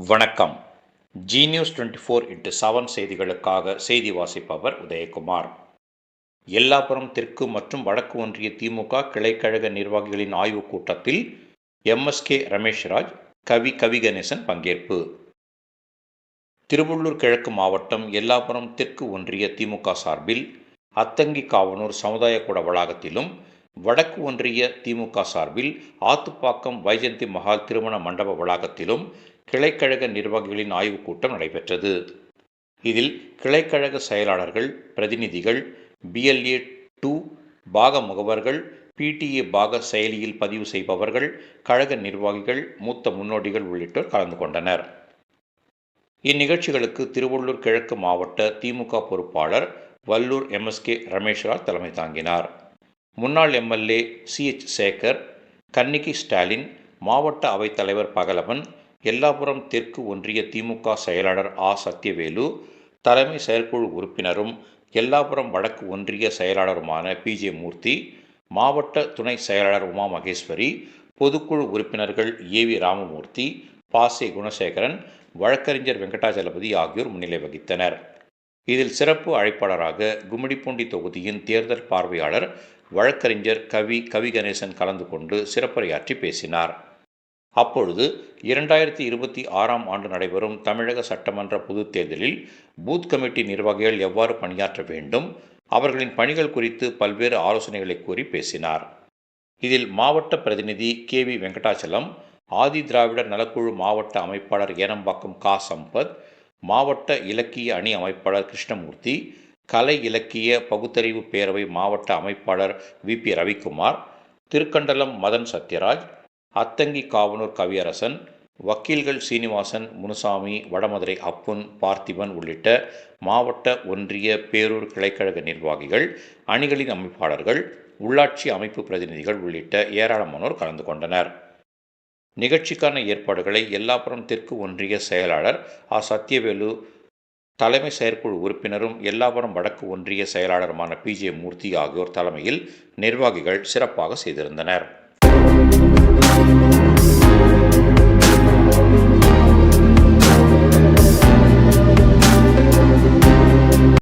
வணக்கம். G news 24x7 செய்திகளுக்காக செய்தி வாசிப்பவர் உதயகுமார். எல்லாபுரம் தெற்கு மற்றும் வடக்கு ஒன்றிய திமுக கிளைக்கழக நிர்வாகிகளின் ஆய்வுக் கூட்டத்தில் எம்.எஸ்.கே. ரமேஷ்ராஜ், கவிகணேசன் பங்கேற்பு. திருவள்ளூர் கிழக்கு மாவட்டம் எல்லாபுரம் தெற்கு ஒன்றிய திமுக சார்பில் அத்தங்கிகாவனூர் சமுதாய கூட வளாகத்திலும், வடக்கு ஒன்றிய திமுக சார்பில் ஆத்துப்பாக்கம் வைஜெயந்தி மஹால் திருமண மண்டப வளாகத்திலும் கிளைக்கழக நிர்வாகிகளின் ஆய்வுக் கூட்டம் நடைபெற்றது. இதில் கிளைக்கழக செயலாளர்கள், பிரதிநிதிகள், BLA 2 பாக முகவர்கள், PTA பாக செயலியில் பதிவு செய்பவர்கள், கழக நிர்வாகிகள், மூத்த முன்னோடிகள் உள்ளிட்டோர் கலந்து கொண்டனர். இந்நிகழ்ச்சிகளுக்கு திருவள்ளூர் கிழக்கு மாவட்ட திமுக பொறுப்பாளர் வல்லூர் எம்.எஸ்.கே. ரமேஷ்ராஜ் தலைமை தாங்கினார். முன்னாள் MLA CH சேகர், கன்னிகி ஸ்டாலின், மாவட்ட அவைத்தலைவர் பகலவன், எல்லாபுரம் தெற்கு ஒன்றிய திமுக செயலாளர் சத்யவேலு, தலைமை செயற்குழு உறுப்பினரும் எல்லாபுரம் வடக்கு ஒன்றிய செயலாளருமான PJ மூர்த்தி, மாவட்ட துணை செயலாளர் உமா மகேஸ்வரி, பொதுக்குழு உறுப்பினர்கள் AV ராமமூர்த்தி, பாசே குணசேகரன், வழக்கறிஞர் வெங்கடாஜலபதி ஆகியோர் முன்னிலை வகித்தனர். இதில் சிறப்பு அழைப்பாளராக கும்மிடிப்பூண்டி தொகுதியின் தேர்தல் பார்வையாளர் வழக்கறிஞர் கவிகணேசன் கலந்து கொண்டு சிறப்புரையாற்றி பேசினார். அப்பொழுது 2026ஆம் ஆண்டு நடைபெறும் தமிழக சட்டமன்ற பொதுத் தேர்தலில் பூத் கமிட்டி நிர்வாகிகள் எவ்வாறு பணியாற்ற வேண்டும், அவர்களின் பணிகள் குறித்து பல்வேறு ஆலோசனைகளை கூறி பேசினார். இதில் மாவட்ட பிரதிநிதி KV வெங்கடாச்சலம், ஆதி திராவிடர் நலக்குழு மாவட்ட அமைப்பாளர் ஏனம்பாக்கம் சம்பத், மாவட்ட இலக்கிய அணி அமைப்பாளர் கிருஷ்ணமூர்த்தி, கலை இலக்கிய பகுத்தறிவு பேரவை மாவட்ட அமைப்பாளர் VP ரவிக்குமார், திருக்கண்டலம் மதன் சத்யராஜ், அத்தங்கிகாவனூர் கவியரசன், வக்கீல்கள் சீனிவாசன், முனுசாமி, வடமதுரை அப்புன், பார்த்திபன் உள்ளிட்ட மாவட்ட ஒன்றிய பேரூர் கிளைக்கழக நிர்வாகிகள், அணிகளின் அமைப்பாளர்கள், உள்ளாட்சி அமைப்பு பிரதிநிதிகள் உள்ளிட்ட ஏராளமானோர் கலந்து கொண்டனர். நிகழ்ச்சிக்கான ஏற்பாடுகளை எல்லாபுரம் தெற்கு ஒன்றிய செயலாளர் சத்யவேலு, தலைமை செயற்குழு உறுப்பினரும் எல்லாபுரம் வடக்கு ஒன்றிய செயலாளருமான PJ மூர்த்தி ஆகியோர் தலைமையில் நிர்வாகிகள் சிறப்பாக செய்திருந்தனர்.